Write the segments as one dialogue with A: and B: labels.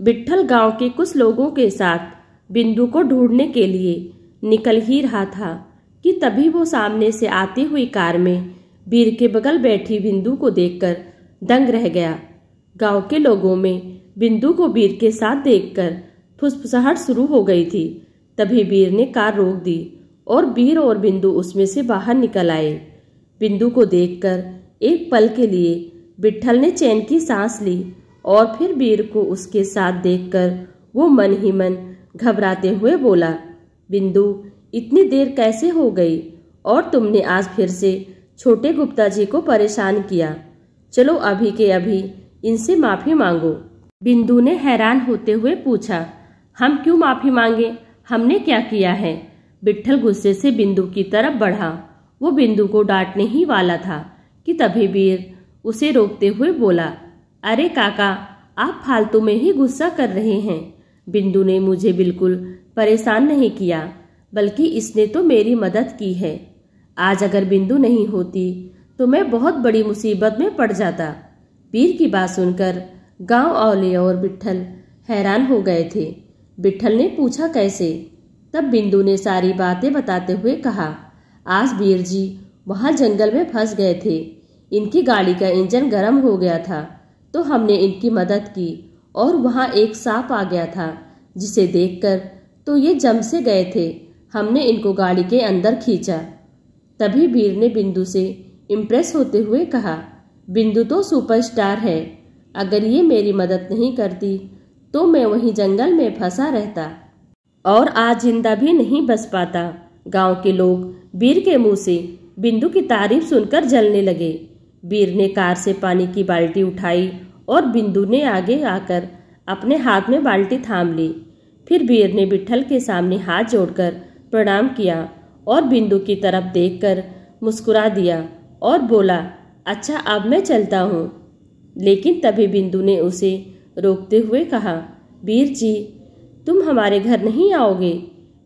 A: विट्ठल गांव के कुछ लोगों के साथ बिंदु को ढूंढने के लिए निकल ही रहा था कि तभी वो सामने से आती हुई कार में वीर के बगल बैठी बिंदु को देखकर दंग रह गया। गांव के लोगों में बिंदु को वीर के साथ देखकर फुसफुसाहट शुरू हो गई थी। तभी वीर ने कार रोक दी और वीर और बिंदु उसमें से बाहर निकल आए। बिंदु को देखकर एक पल के लिए विट्ठल ने चैन की सांस ली और फिर वीर को उसके साथ देखकर वो मन ही मन घबराते हुए बोला, बिंदु, इतनी देर कैसे हो गई और तुमने आज फिर से छोटे गुप्ता जी को परेशान किया। चलो अभी के अभी इनसे माफी मांगो। बिंदु ने हैरान होते हुए पूछा, हम क्यों माफी मांगे? हमने क्या किया है? विट्ठल गुस्से से बिंदु की तरफ बढ़ा। वो बिंदु को डांटने ही वाला था कि तभी वीर उसे रोकते हुए बोला, अरे काका, आप फालतू में ही गुस्सा कर रहे हैं। बिंदु ने मुझे बिल्कुल परेशान नहीं किया, बल्कि इसने तो मेरी मदद की है। आज अगर बिंदु नहीं होती तो मैं बहुत बड़ी मुसीबत में पड़ जाता। वीर की बात सुनकर गांव वाले और विट्ठल हैरान हो गए थे। विट्ठल ने पूछा, कैसे? तब बिंदु ने सारी बातें बताते हुए कहा, आज वीर जी वहां जंगल में फंस गए थे। इनकी गाड़ी का इंजन गर्म हो गया था तो हमने इनकी मदद की और वहां एक सांप आ गया था, जिसे देखकर तो ये जम से गए थे। हमने इनको गाड़ी के अंदर खींचा। तभी वीर ने बिंदु से इम्प्रेस होते हुए कहा, बिंदु तो सुपरस्टार है। अगर ये मेरी मदद नहीं करती तो मैं वहीं जंगल में फंसा रहता और आज जिंदा भी नहीं बच पाता। गांव के लोग वीर के मुंह से बिंदु की तारीफ सुनकर जलने लगे। वीर ने कार से पानी की बाल्टी उठाई और बिंदु ने आगे आकर अपने हाथ में बाल्टी थाम ली। फिर वीर ने विट्ठल के सामने हाथ जोड़कर प्रणाम किया और बिंदु की तरफ देखकर मुस्कुरा दिया और बोला, अच्छा अब मैं चलता हूँ। लेकिन तभी बिंदु ने उसे रोकते हुए कहा, वीर जी, तुम हमारे घर नहीं आओगे?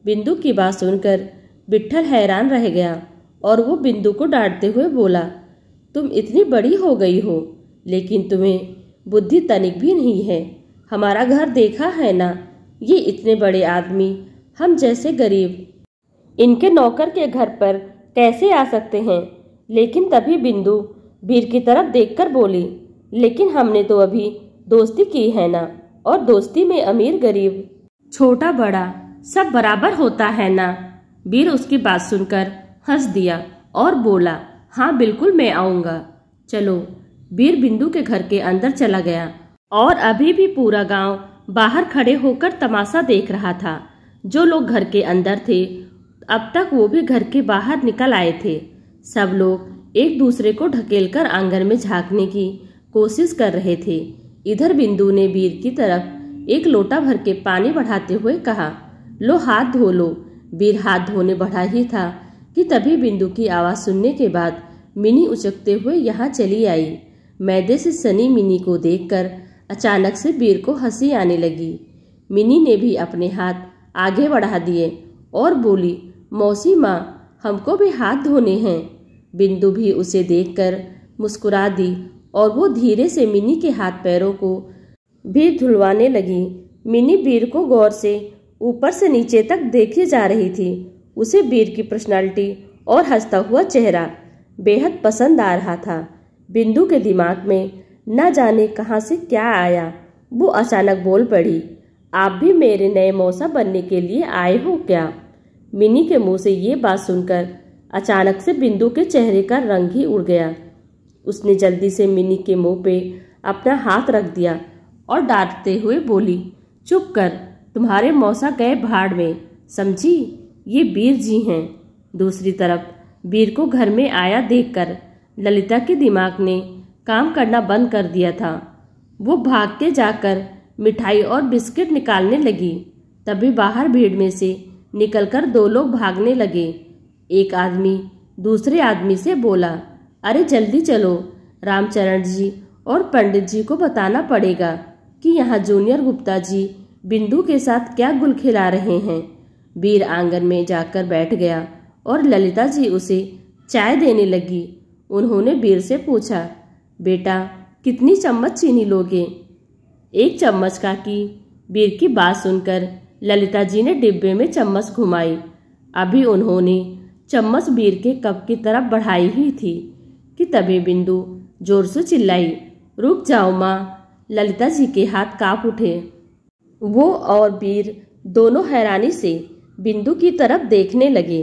A: बिंदु की बात सुनकर विट्ठल हैरान रह गया और वो बिंदु को डांटते हुए बोला, तुम इतनी बड़ी हो गई हो लेकिन तुम्हें बुद्धि तनिक भी नहीं है। हमारा घर देखा है ना? ये इतने बड़े आदमी हम जैसे गरीब इनके नौकर के घर पर कैसे आ सकते हैं? लेकिन तभी बिंदु वीर की तरफ देखकर बोली, लेकिन हमने तो अभी दोस्ती की है ना, और दोस्ती में अमीर गरीब छोटा बड़ा सब बराबर होता है ना। वीर उसकी बात सुनकर हंस दिया और बोला, हाँ बिल्कुल मैं आऊंगा। चलो। वीर बिंदु के घर के अंदर चला गया और अभी भी पूरा गांव बाहर खड़े होकर तमाशा देख रहा था। जो लोग घर के अंदर थे अब तक वो भी घर के बाहर निकल आए थे। सब लोग एक दूसरे को ढकेलकर आंगन में झांकने की कोशिश कर रहे थे। इधर बिंदु ने वीर की तरफ एक लोटा भर के पानी बढ़ाते हुए कहा, लो हाथ धो लो। वीर हाथ धोने बढ़ा ही था कि तभी बिंदु की आवाज सुनने के बाद मिनी उचकते हुए यहाँ चली आई। मैदे से सनी मिनी को देखकर अचानक से वीर को हंसी आने लगी। मिनी ने भी अपने हाथ आगे बढ़ा दिए और बोली, मौसी माँ, हमको भी हाथ धोने हैं। बिंदु भी उसे देखकर मुस्कुरा दी और वो धीरे से मिनी के हाथ पैरों को भी धुलवाने लगी। मिनी वीर को गौर से ऊपर से नीचे तक देखी जा रही थी। उसे वीर की पर्सनालिटी और हंसता हुआ चेहरा बेहद पसंद आ रहा था। बिंदु के दिमाग में न जाने कहां से क्या आया, वो अचानक बोल पड़ी, आप भी मेरे नए मौसा बनने के लिए आए हो क्या? मिनी के मुंह से ये बात सुनकर अचानक से बिंदु के चेहरे का रंग ही उड़ गया। उसने जल्दी से मिनी के मुंह पे अपना हाथ रख दिया और डांटते हुए बोली, चुप कर, तुम्हारे मौसा गए भाड़ में, समझी? ये वीर जी हैं। दूसरी तरफ वीर को घर में आया देखकर ललिता के दिमाग ने काम करना बंद कर दिया था। वो भाग के जाकर मिठाई और बिस्किट निकालने लगी। तभी बाहर भीड़ में से निकलकर दो लोग भागने लगे। एक आदमी दूसरे आदमी से बोला, अरे जल्दी चलो, रामचरण जी और पंडित जी को बताना पड़ेगा कि यहाँ जूनियर गुप्ता जी बिंदु के साथ क्या गुल खिला रहे हैं। वीर आंगन में जाकर बैठ गया और ललिता जी उसे चाय देने लगी। उन्होंने वीर से पूछा, बेटा कितनी चम्मच चीनी लोगे? 1 चम्मच काकी। वीर की बात सुनकर ललिता जी ने डिब्बे में चम्मच घुमाई। अभी उन्होंने चम्मच वीर के कप की तरफ बढ़ाई ही थी कि तभी बिंदु जोर से चिल्लाई, रुक जाओ माँ। ललिता जी के हाथ कांप उठे। वो और वीर दोनों हैरानी से बिंदु की तरफ देखने लगे।